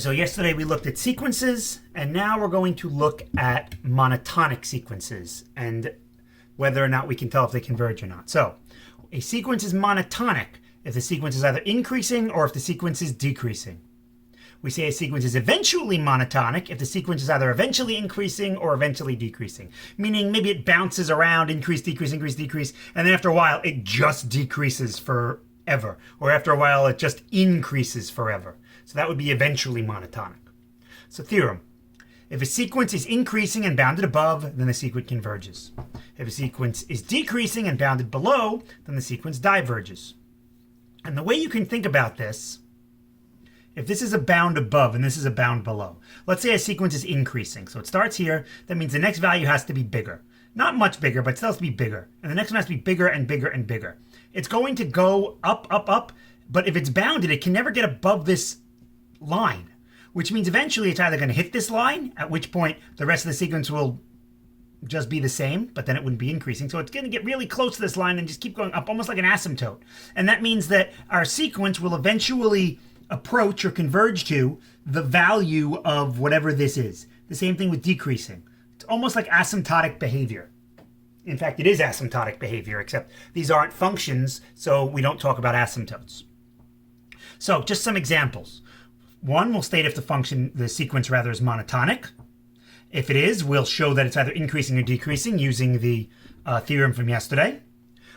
So yesterday we looked at sequences, and now we're going to look at monotonic sequences and whether or not we can tell if they converge or not. So a sequence is monotonic if the sequence is either increasing or if the sequence is decreasing. We say a sequence is eventually monotonic if the sequence is either eventually increasing or eventually decreasing. Meaning maybe it bounces around, increase, decrease, increase, decrease, and then after a while it just decreases forever. Or after a while it just increases forever. So that would be eventually monotonic. So theorem. If a sequence is increasing and bounded above, then the sequence converges. If a sequence is decreasing and bounded below, then the sequence diverges. And the way you can think about this, if this is a bound above and this is a bound below, let's say a sequence is increasing. So it starts here, that means the next value has to be bigger. Not much bigger, but it still has to be bigger. And the next one has to be bigger and bigger and bigger. It's going to go up, up, up, but if it's bounded, it can never get above this line, which means eventually it's either going to hit this line, at which point the rest of the sequence will just be the same, but then it wouldn't be increasing. So it's going to get really close to this line and just keep going up, almost like an asymptote. And that means that our sequence will eventually approach or converge to the value of whatever this is. The same thing with decreasing. It's almost like asymptotic behavior. In fact, it is asymptotic behavior, except these aren't functions, so we don't talk about asymptotes. So just some examples. One, we'll state if the sequence is monotonic. If it is, we'll show that it's either increasing or decreasing using the theorem from yesterday.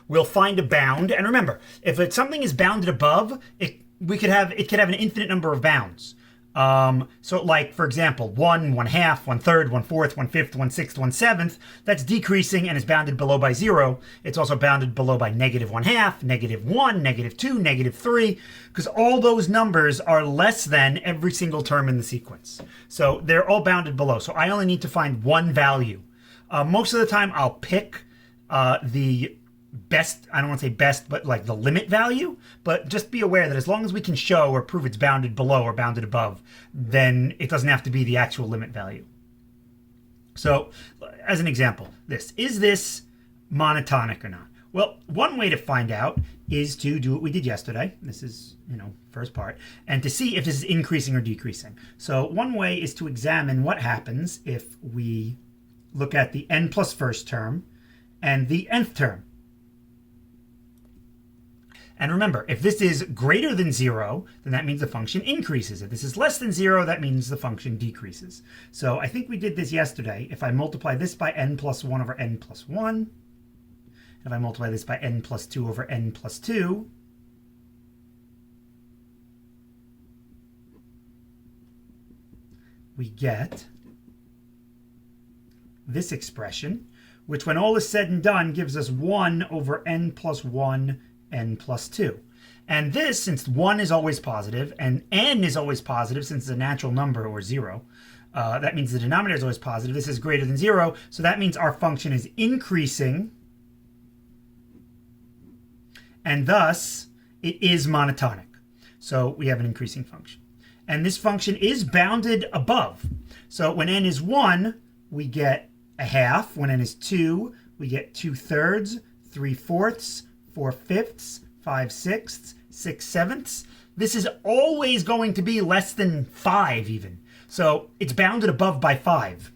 We'll find a bound, and remember, if something is bounded above, it could have an infinite number of bounds. So like, for example, 1, 1/2, 1/3, 1/4, 1/5, 1/6, 1/7, that's decreasing and is bounded below by 0. It's also bounded below by -1/2, -1, -2, -3, because all those numbers are less than every single term in the sequence. So they're all bounded below. So I only need to find one value. Most of the time I'll pick the best, I don't want to say best, but like the limit value. But just be aware that as long as we can show or prove it's bounded below or bounded above, then it doesn't have to be the actual limit value. So as an example, is this monotonic or not? Well, one way to find out is to do what we did yesterday. This is, first part, and to see if this is increasing or decreasing. So one way is to examine what happens if we look at the n plus first term and the nth term. And remember, if this is greater than 0, then that means the function increases. If this is less than 0, that means the function decreases. So I think we did this yesterday. If I multiply this by n plus 1 over n plus 1, if I multiply this by n plus 2 over n plus 2, we get this expression, which when all is said and done gives us 1 over n plus 1 n plus 2. And this, since 1 is always positive and n is always positive since it's a natural number or 0, that means the denominator is always positive. This is greater than 0, so that means our function is increasing, and thus it is monotonic. So we have an increasing function. And this function is bounded above. So when n is 1, we get 1/2. When n is 2, we get 2/3, 3/4, 4/5, 5/6, 6/7. This is always going to be less than 5 even. So it's bounded above by 5.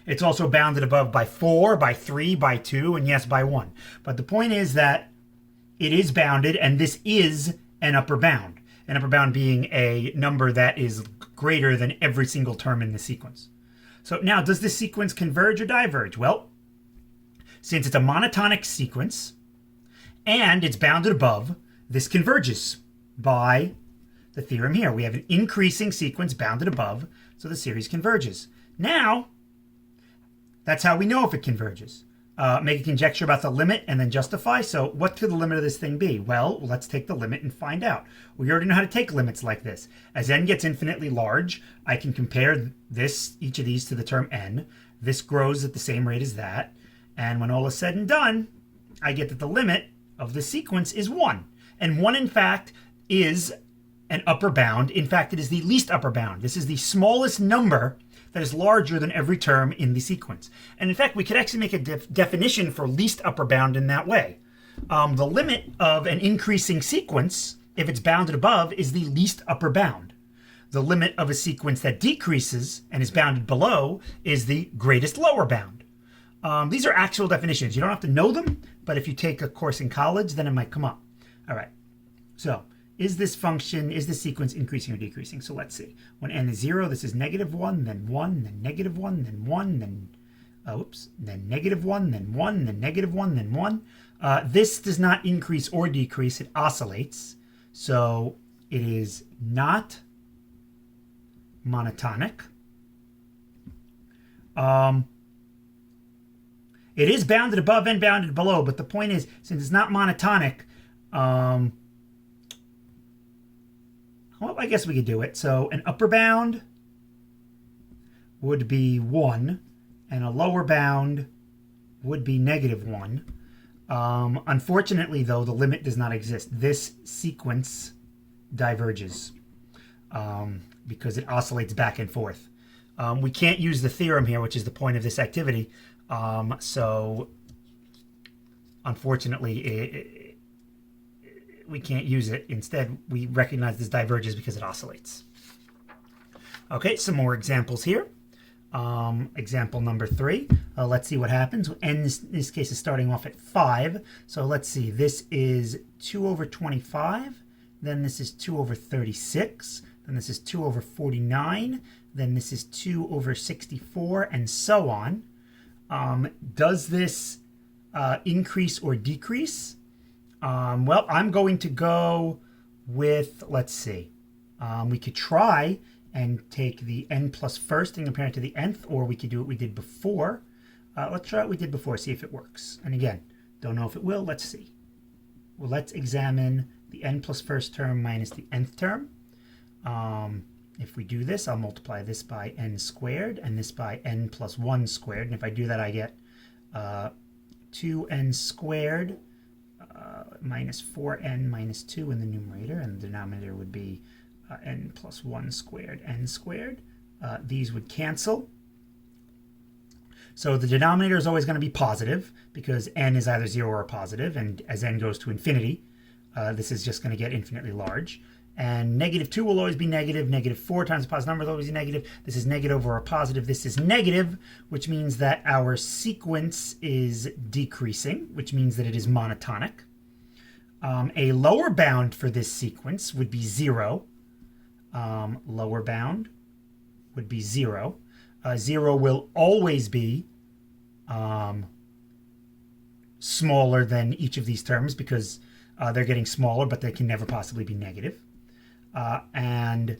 It's also bounded above by 4, by 3, by 2, and yes, by 1. But the point is that it is bounded, and this is an upper bound. An upper bound being a number that is greater than every single term in the sequence. So now, does this sequence converge or diverge? Well, since it's a monotonic sequence and it's bounded above, this converges by the theorem here. We have an increasing sequence bounded above, so the series converges. Now, that's how we know if it converges. Make a conjecture about the limit and then justify. So what could the limit of this thing be? Well, let's take the limit and find out. We already know how to take limits like this. As n gets infinitely large, I can compare each of these to the term n. This grows at the same rate as that. And when all is said and done, I get that the limit of the sequence is 1. And 1, in fact, is an upper bound. In fact, it is the least upper bound. This is the smallest number that is larger than every term in the sequence. And in fact, we could actually make a definition for least upper bound in that way. The limit of an increasing sequence if it's bounded above, is the least upper bound. The limit of a sequence that decreases and is bounded below is the greatest lower bound. These are actual definitions. You don't have to know them, but if you take a course in college, then it might come up. All right. So is this sequence increasing or decreasing? So let's see. When n is 0, this is -1, then 1, then -1, then 1, then then -1, then 1, then -1, then 1. This does not increase or decrease. It oscillates. So it is not monotonic. It is bounded above and bounded below, but the point is, since it's not monotonic, well, I guess we could do it. So an upper bound would be 1, and a lower bound would be -1. Unfortunately, though, the limit does not exist. This sequence diverges because it oscillates back and forth. We can't use the theorem here, which is the point of this activity. So unfortunately, we can't use it. Instead, we recognize this diverges because it oscillates. Okay, some more examples here. Example number 3. Let's see what happens. N in this case is starting off at 5. So let's see. This is 2/25. Then this is 2/36. Then this is 2/49. Then this is 2/64, and so on. Does this increase or decrease? Well, I'm going to go with, let's see. We could try and take the n plus first and compare it to the nth, or we could do what we did before. Let's try what we did before, see if it works. And again, don't know if it will. Let's see. Well, let's examine the n plus first term minus the nth term. If we do this, I'll multiply this by n squared and this by n plus 1 squared. And if I do that, I get 2n squared minus 4n minus 2 in the numerator, and the denominator would be n plus 1 squared, n squared. These would cancel. So the denominator is always going to be positive because n is either 0 or positive, and as n goes to infinity, this is just going to get infinitely large. And -2 will always be negative. -4 times a positive number is always a negative. This is negative over a positive. This is negative, which means that our sequence is decreasing, which means that it is monotonic. A lower bound for this sequence would be 0. Lower bound would be 0. 0 will always be smaller than each of these terms because they're getting smaller, but they can never possibly be negative. And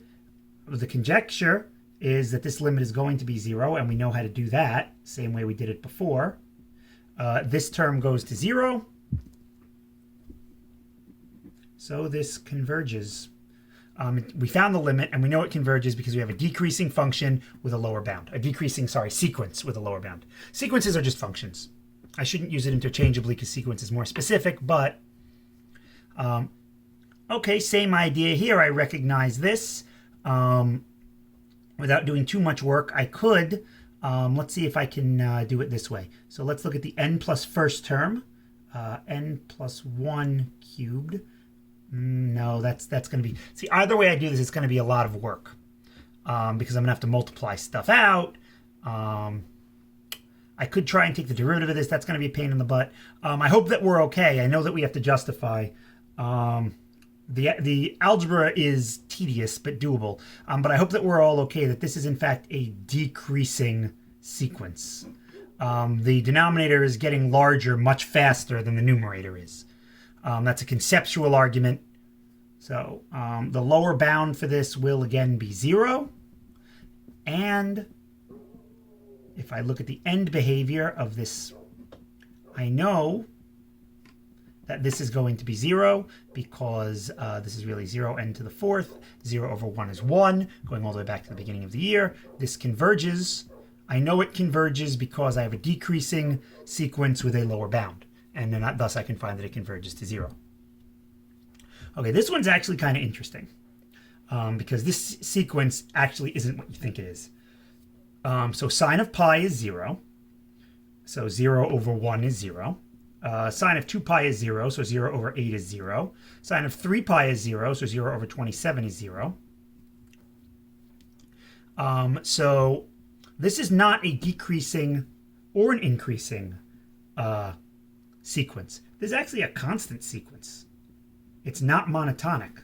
the conjecture is that this limit is going to be 0, and we know how to do that, same way we did it before. This term goes to 0, so this converges. We found the limit, and we know it converges because we have a decreasing function with a lower bound. Sequence with a lower bound. Sequences are just functions. I shouldn't use it interchangeably because sequence is more specific, but okay, same idea here. I recognize this. Without doing too much work, I could. Let's see if I can do it this way. So let's look at the n plus first term. N plus 1 cubed. No, that's going to be... See, either way I do this, it's going to be a lot of work. Because I'm going to have to multiply stuff out. I could try and take the derivative of this. That's going to be a pain in the butt. I hope that we're okay. I know that we have to justify... The algebra is tedious but doable, but I hope that we're all okay that this is in fact a decreasing sequence. The denominator is getting larger much faster than the numerator is. That's a conceptual argument. So the lower bound for this will again be 0. And if I look at the end behavior of this, I know that this is going to be 0 because this is really 0 n to the 4th. 0 over 1 is 1, going all the way back to the beginning of the year. This converges. I know it converges because I have a decreasing sequence with a lower bound. And then thus I can find that it converges to 0. Okay, this one's actually kind of interesting because this sequence actually isn't what you think it is. So sine of pi is 0. So 0 over 1 is 0. Sine of 2 pi is 0, so 0 over 8 is 0. Sine of 3 pi is 0, so 0 over 27 is 0. So this is not a decreasing or an increasing sequence. This is actually a constant sequence. It's not monotonic.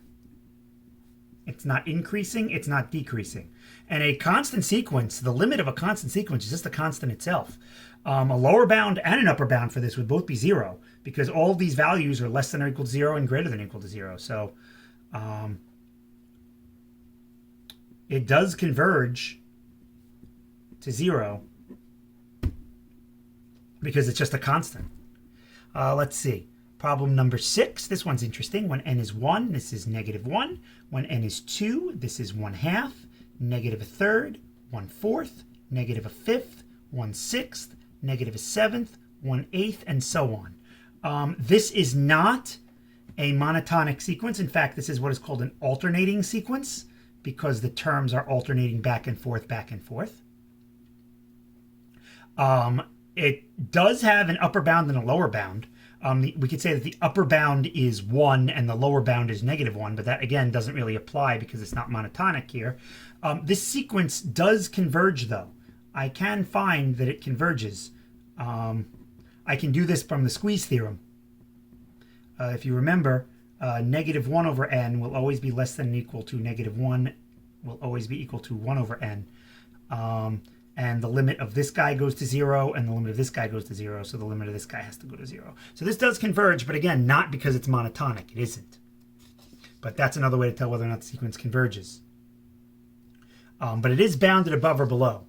It's not increasing, it's not decreasing. And a constant sequence, the limit of a constant sequence is just the constant itself. A lower bound and an upper bound for this would both be 0, because all of these values are less than or equal to 0 and greater than or equal to 0. So it does converge to 0 because it's just a constant. Let's see. Problem number 6. This one's interesting. When n is 1, this is -1. When n is 2, this is 1/2, -1/3, 1/4, -1/5, 1/6, -1/7, 1/8, and so on. This is not a monotonic sequence. In fact, this is what is called an alternating sequence because the terms are alternating back and forth, back and forth. It does have an upper bound and a lower bound. We could say that the upper bound is 1 and the lower bound is -1, but that again doesn't really apply because it's not monotonic here. This sequence does converge though. I can find that it converges. I can do this from the squeeze theorem. If you remember, -1 over n will always be less than or equal to -1 will always be equal to 1 over n. And the limit of this guy goes to 0, and the limit of this guy goes to 0, so the limit of this guy has to go to 0. So this does converge, but again, not because it's monotonic. It isn't. But that's another way to tell whether or not the sequence converges. But it is bounded above or below.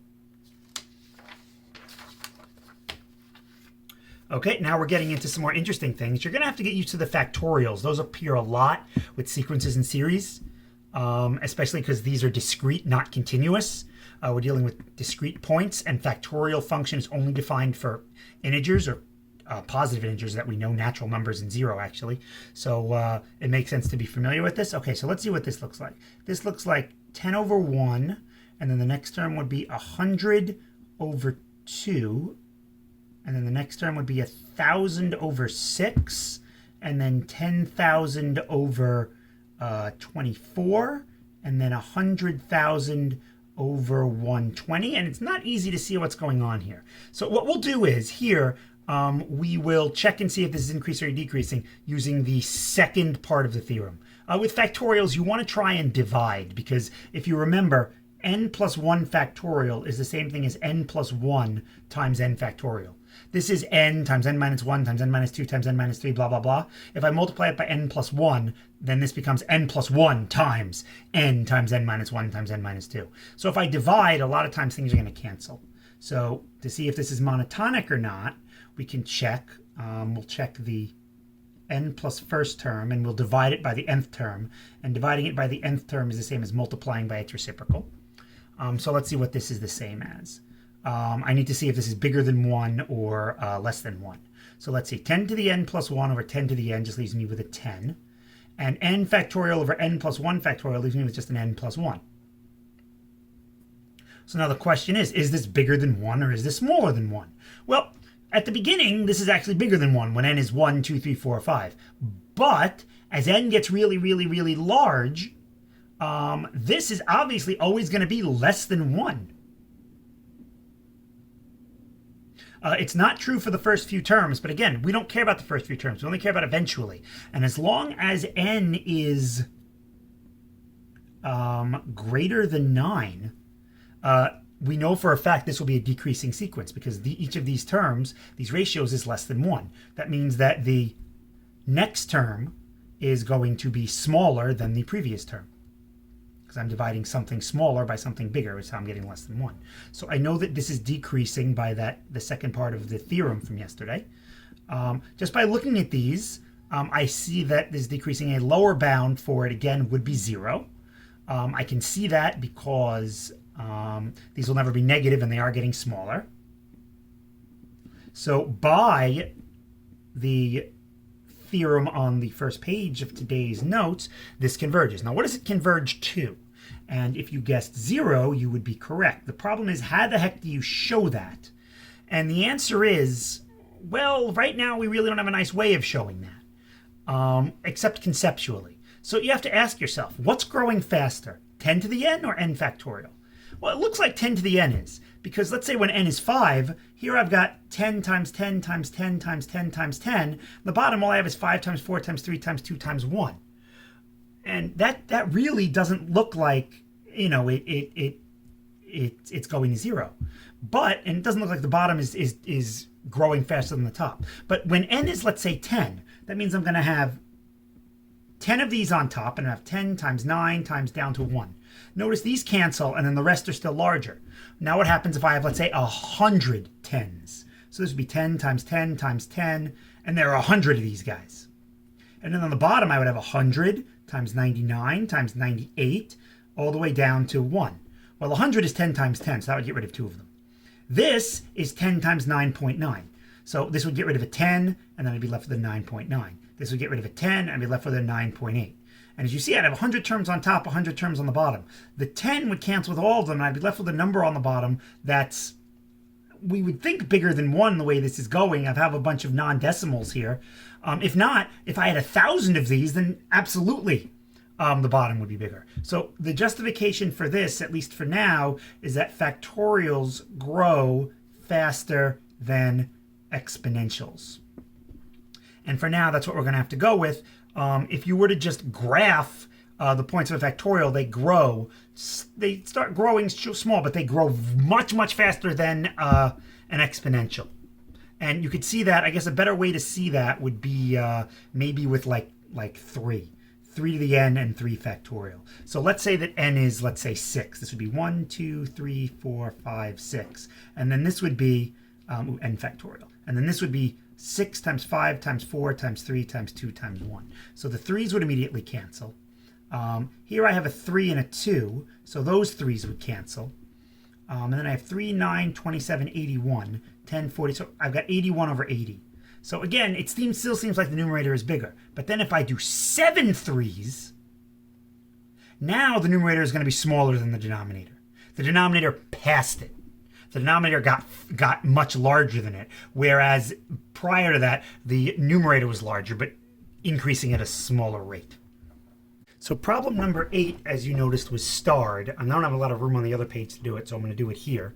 Okay, now we're getting into some more interesting things. You're going to have to get used to the factorials. Those appear a lot with sequences and series, especially because these are discrete, not continuous. We're dealing with discrete points, and factorial function is only defined for integers or positive integers that we know, natural numbers and 0 actually. So it makes sense to be familiar with this. Okay, so let's see what this looks like. This looks like 10 over 1, and then the next term would be 100 over 2, and then the next term would be 1,000 over 6, and then 10,000 over 24, and then 100,000 over 120, and it's not easy to see what's going on here. So what we'll do is here, we will check and see if this is increasing or decreasing using the second part of the theorem. With factorials, you want to try and divide, because if you remember, n plus 1 factorial is the same thing as n plus 1 times n factorial. This is n times n minus 1 times n minus 2 times n minus 3, blah, blah, blah. If I multiply it by n plus 1, then this becomes n plus 1 times n minus 1 times n minus 2. So if I divide, a lot of times things are going to cancel. So to see if this is monotonic or not, we can check. We'll check the n plus first term, and we'll divide it by the nth term. And dividing it by the nth term is the same as multiplying by its reciprocal. So let's see what this is the same as. I need to see if this is bigger than 1 or less than 1. So let's see, 10 to the n plus 1 over 10 to the n just leaves me with a 10. And n factorial over n plus 1 factorial leaves me with just an n plus 1. So now the question is this bigger than 1 or is this smaller than 1? Well, at the beginning, this is actually bigger than 1 when n is 1, 2, 3, 4, 5. But as n gets really, really, really large, this is obviously always going to be less than 1. It's not true for the first few terms, but again, we don't care about the first few terms. We only care about eventually. And as long as n is greater than 9, we know for a fact this will be a decreasing sequence because each of these terms, these ratios, is less than 1. That means that the next term is going to be smaller than the previous term, because I'm dividing something smaller by something bigger, is how I'm getting less than 1. So I know that this is decreasing by the second part of the theorem from yesterday. Just by looking at these, I see that this is decreasing. A lower bound for it, again, would be 0. I can see that because these will never be negative and they are getting smaller. So by the theorem on the first page of today's notes, this converges. Now, what does it converge to? And if you guessed 0, you would be correct. The problem is, how the heck do you show that? And the answer is, Well, right now we really don't have a nice way of showing that, except conceptually. So you have to ask yourself, what's growing faster, 10 to the n or n factorial? Well, it looks like 10 to the n is, because let's say when n is 5, here I've got 10 times 10 times 10 times 10 times 10. The bottom, all I have is 5 times 4 times 3 times 2 times 1. And that really doesn't look like, you know, it's going to 0. But, and it doesn't look like the bottom is growing faster than the top. But when n is, let's say, 10, that means I'm going to have 10 of these on top, and I have 10 times 9 times down to 1. Notice these cancel, and then the rest are still larger. Now what happens if I have, let's say, 100 10s? So this would be 10 times 10 times 10, and there are 100 of these guys. And then on the bottom, I would have 100 times 99 times 98, all the way down to 1. Well, 100 is 10 times 10, so that would get rid of 2 of them. This is 10 times 9.9. So this would get rid of a 10, and then I'd be left with a 9.9. This would get rid of a 10, and I'd be left with a 9.8. And as you see, I'd have 100 terms on top, 100 terms on the bottom. The 10 would cancel with all of them, and I'd be left with a number on the bottom that's, we would think, bigger than 1 the way this is going. I have a bunch of non-decimals here. If not, if I had 1,000 of these, then absolutely the bottom would be bigger. So the justification for this, at least for now, is that factorials grow faster than exponentials. And for now, that's what we're going to have to go with. If you were to just graph the points of a factorial, they grow. They start growing small, but they grow much, much faster than an exponential. And you could see that, I guess a better way to see that would be maybe with like 3. 3 to the n and 3 factorial. So let's say that n is, let's say, 6. This would be 1, 2, 3, 4, 5, 6. And then this would be n factorial. And then this would be 6 times 5 times 4 times 3 times 2 times 1. So the 3's would immediately cancel. Here I have a 3 and a 2, so those 3's would cancel. And then I have 3, 9, 27, 81, 10, 40. So I've got 81 over 80. So again, it still seems like the numerator is bigger. But then if I do 7 3's, now the numerator is going to be smaller than the denominator. The denominator passed it. The denominator got much larger than it, whereas prior to that, the numerator was larger, but increasing at a smaller rate. So problem number 8, as you noticed, was starred. I don't have a lot of room on the other page to do it, so I'm going to do it here.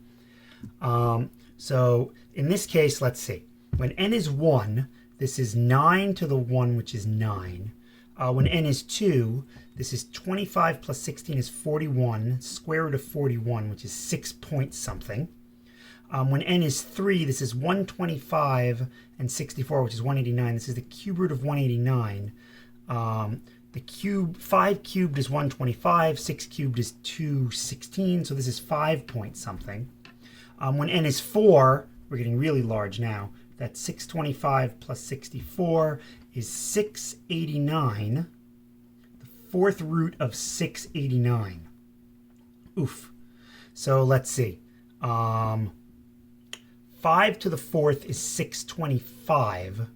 So in this case, let's see. When n is 1, this is 9 to the 1, which is 9. When n is 2, this is 25 plus 16 is 41, square root of 41, which is 6 point something. When n is 3, this is 125 and 64, which is 189. This is the cube root of 189. The 5 cubed is 125, 6 cubed is 216, so this is 5 point something. When n is 4, we're getting really large now. That's 625 plus 64 is 689. The 4th root of 689. Oof. So let's see. 5 to the 4th is 625.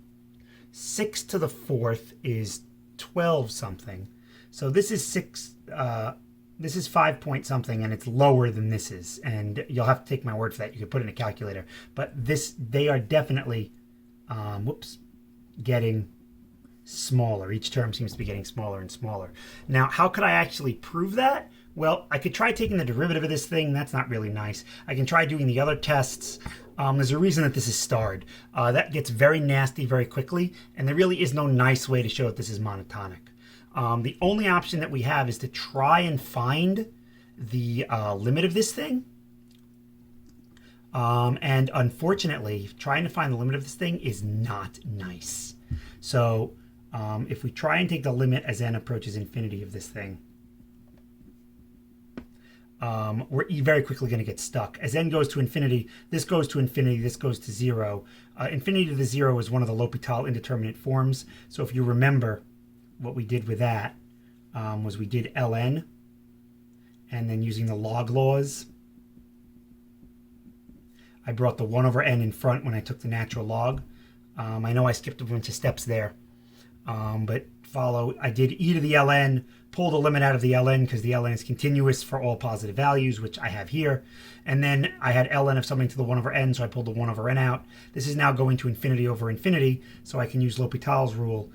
6 to the 4th is 12 something. So this is 5 point something, and it's lower than this is. And you'll have to take my word for that. You can put it in a calculator. But they are definitely, getting smaller. Each term seems to be getting smaller and smaller. Now, how could I actually prove that? Well, I could try taking the derivative of this thing. That's not really nice. I can try doing the other tests. There's a reason that this is starred. That gets very nasty very quickly, and there really is no nice way to show that this is monotonic. The only option that we have is to try and find the limit of this thing. And unfortunately, trying to find the limit of this thing is not nice. So if we try and take the limit as n approaches infinity of this thing, we're very quickly going to get stuck. As n goes to infinity, this goes to infinity, this goes to 0. Infinity to the 0 is one of the L'Hopital indeterminate forms. So if you remember, what we did with that was we did ln, and then using the log laws, I brought the 1 over n in front when I took the natural log. I know I skipped a bunch of steps there, but I did e to the ln, pull the limit out of the ln because the ln is continuous for all positive values, which I have here. And then I had ln of something to the 1 over n, so I pulled the 1 over n out. This is now going to infinity over infinity, so I can use L'Hopital's rule.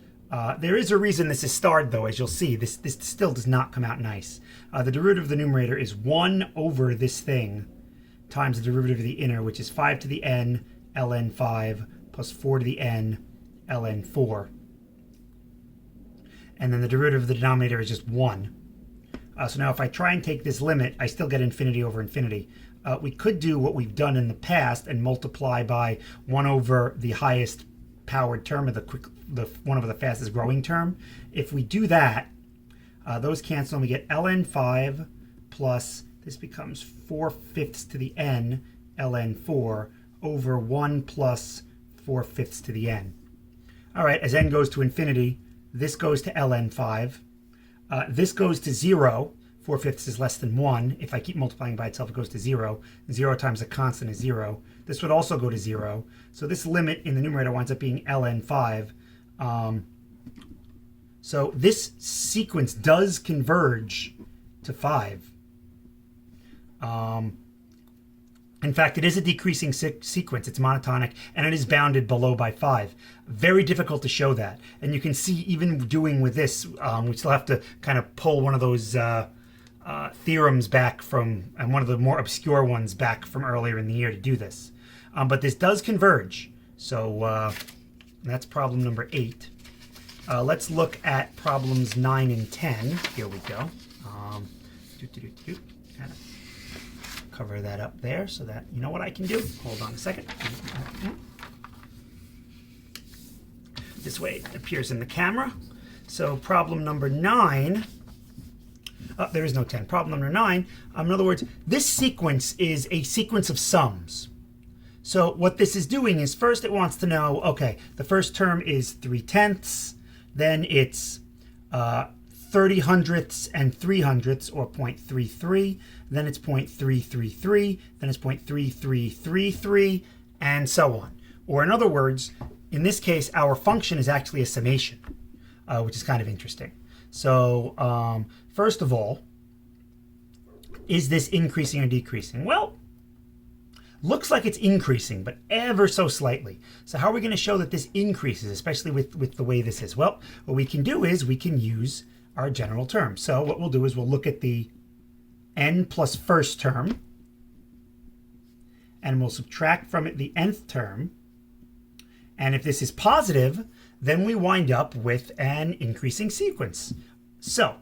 There is a reason this is starred, though, as you'll see. This still does not come out nice. The derivative of the numerator is 1 over this thing times the derivative of the inner, which is 5 to the n ln 5 plus 4 to the n ln 4. And then the derivative of the denominator is just 1. So now if I try and take this limit, I still get infinity over infinity. We could do what we've done in the past and multiply by 1 over the highest powered term of the 1 over the fastest growing term. If we do that, those cancel and we get ln 5 plus, this becomes 4/5 to the n ln 4 over 1 plus 4/5 to the n. All right, as n goes to infinity, this goes to ln 5. This goes to 0. 4/5 is less than 1. If I keep multiplying by itself, it goes to 0. 0 times a constant is 0. This would also go to 0. So this limit in the numerator winds up being ln 5. So this sequence does converge to 5. In fact, it is a decreasing sequence. It's monotonic, and it is bounded below by 5. Very difficult to show that. And you can see even doing with this, we still have to kind of pull one of those theorems back from, and one of the more obscure ones back from earlier in the year to do this. But this does converge. So that's problem number 8. Let's look at problems 9 and 10. Here we go. Cover that up there so that you know what I can do. Hold on a second. This way it appears in the camera. So problem number 9. There is no 10. Problem number 9. In other words, this sequence is a sequence of sums. So what this is doing is first it wants to know, okay, the first term is 3/10, then it's 30 hundredths and 3 hundredths, or 0.33, then it's 0.333, then it's 0.3333, and so on. Or in other words, in this case, our function is actually a summation, which is kind of interesting. So first of all, is this increasing or decreasing? Well, looks like it's increasing, but ever so slightly. So how are we going to show that this increases, especially with the way this is? Well, what we can do is we can use our general term. So what we'll do is we'll look at the n plus first term, and we'll subtract from it the nth term. And if this is positive, then we wind up with an increasing sequence. So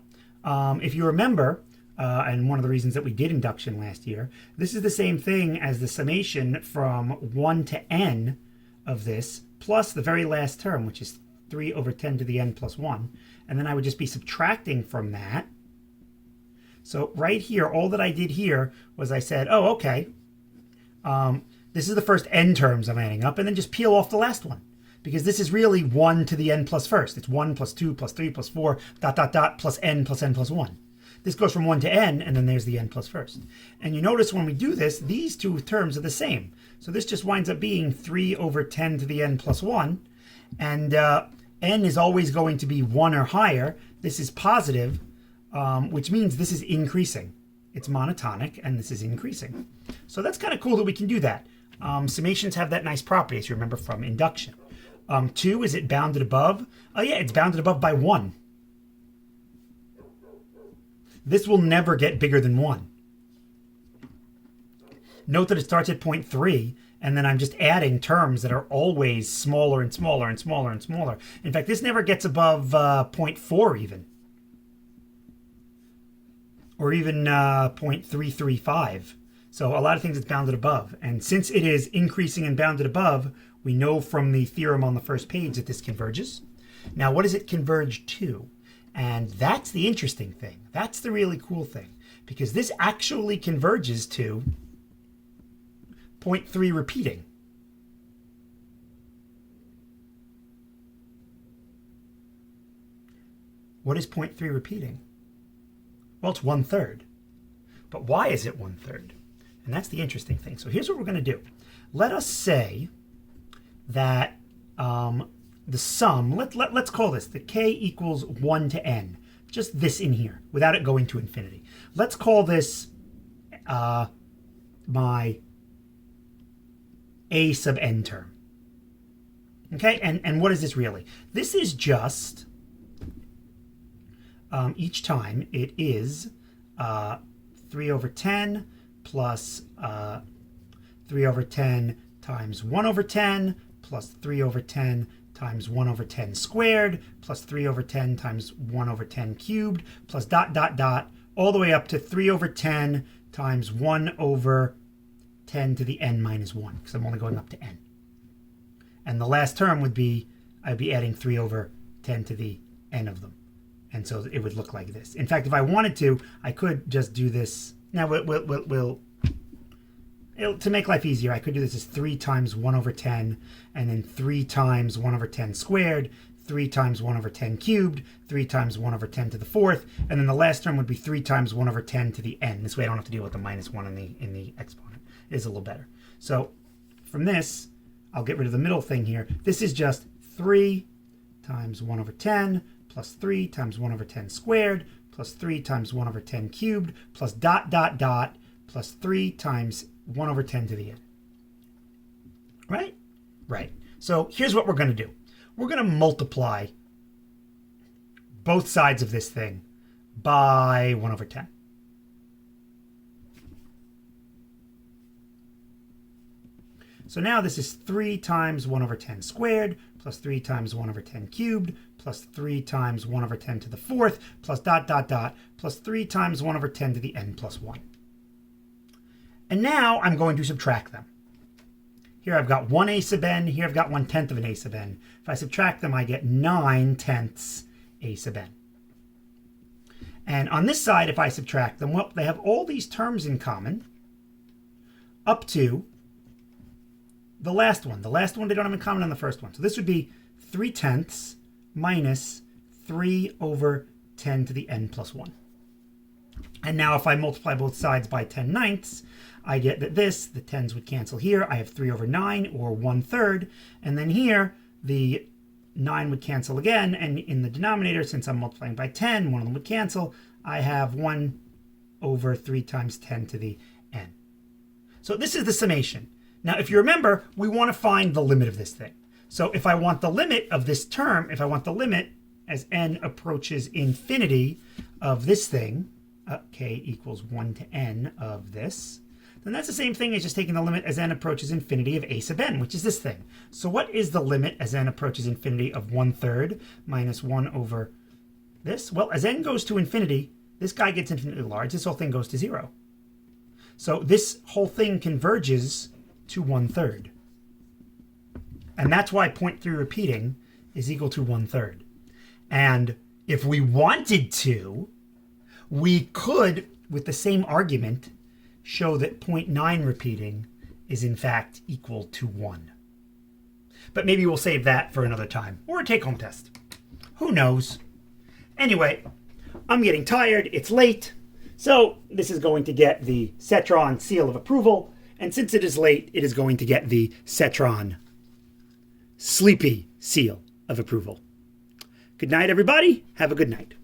if you remember, and one of the reasons that we did induction last year, this is the same thing as the summation from 1 to n of this, plus the very last term, which is 3 over 10 to the n plus 1. And then I would just be subtracting from that. So right here, all that I did here was I said, oh, okay, this is the first n terms I'm adding up, and then just peel off the last one. Because this is really 1 to the n plus first. It's 1 plus 2 plus 3 plus 4, dot, dot, dot, plus n plus 1. This goes from 1 to n, and then there's the n plus first. And you notice when we do this, these two terms are the same. So this just winds up being 3 over 10 to the n plus 1. And n is always going to be 1 or higher. This is positive, which means this is increasing. It's monotonic, and this is increasing. So that's kind of cool that we can do that. Summations have that nice property, as you remember from induction. 2, is it bounded above? Oh yeah, it's bounded above by 1. This will never get bigger than 1. Note that it starts at 0.3, and then I'm just adding terms that are always smaller and smaller and smaller and smaller. In fact, this never gets above 0.4 even. Or even 0.335. So a lot of things it's bounded above. And since it is increasing and bounded above, we know from the theorem on the first page that this converges. Now, what does it converge to? And that's the interesting thing. That's the really cool thing. Because this actually converges to 0.3 repeating. What is 0.3 repeating? Well, it's 1/3. But why is it 1/3? And that's the interesting thing. So here's what we're going to do. Let us say that the sum, let's call this the k equals 1 to n. Just this in here, without it going to infinity. Let's call this my a sub n term. Okay, and what is this really? This is just, each time it is 3 over 10 plus 3 over 10 times 1 over 10 plus 3 over 10 times 1 over 10 squared plus 3 over 10 times 1 over 10 cubed plus dot dot dot all the way up to 3 over 10 times 1 over 10 to the n minus 1, because I'm only going up to n. And the last term would be, I'd be adding 3 over 10 to the n of them. And so it would look like this. In fact, if I wanted to, I could just do this. Now, to make life easier, I could do this as 3 times 1 over 10, and then 3 times 1 over 10 squared, 3 times 1 over 10 cubed, 3 times 1 over 10 to the fourth, and then the last term would be 3 times 1 over 10 to the n. This way I don't have to deal with the minus 1 in the exponent. It is a little better. So from this, I'll get rid of the middle thing here. This is just 3 times 1 over 10 plus 3 times 1 over 10 squared plus 3 times 1 over 10 cubed plus dot dot dot plus 3 times 1 over 10 to the n. Right? Right. So here's what we're going to do. We're going to multiply both sides of this thing by 1 over 10. So now this is 3 times 1 over 10 squared plus 3 times 1 over 10 cubed plus 3 times 1 over 10 to the fourth plus dot dot dot plus 3 times 1 over 10 to the n plus 1. And now I'm going to subtract them. Here I've got 1 a sub n, here I've got 1/10 of an a sub n. If I subtract them, I get 9/10 a sub n. And on this side, if I subtract them, well, they have all these terms in common up to the last one. The last one they don't have in common on the first one. So this would be 3/10 minus 3 over 10 to the n plus 1. And now if I multiply both sides by 10/9, I get that the 10s would cancel here. I have 3 over 9, or 1/3. And then here, the 9 would cancel again. And in the denominator, since I'm multiplying by 10, one of them would cancel. I have 1 over 3 times 10 to the n. So this is the summation. Now, if you remember, we want to find the limit of this thing. So if I want the limit of this term, if I want the limit as n approaches infinity of this thing, k equals 1 to n of this, then that's the same thing as just taking the limit as n approaches infinity of a sub n, which is this thing. So what is the limit as n approaches infinity of 1/3 minus 1 over this? Well, as n goes to infinity, this guy gets infinitely large. This whole thing goes to 0. So this whole thing converges to 1/3. And that's why 0.3 repeating is equal to 1/3. And if we wanted to, we could, with the same argument, show that 0.9 repeating is in fact equal to 1. But maybe we'll save that for another time, or a take-home test. Who knows? Anyway, I'm getting tired, it's late, so this is going to get the Cetron seal of approval, and since it is late, it is going to get the Cetron sleepy seal of approval. Good night, everybody. Have a good night.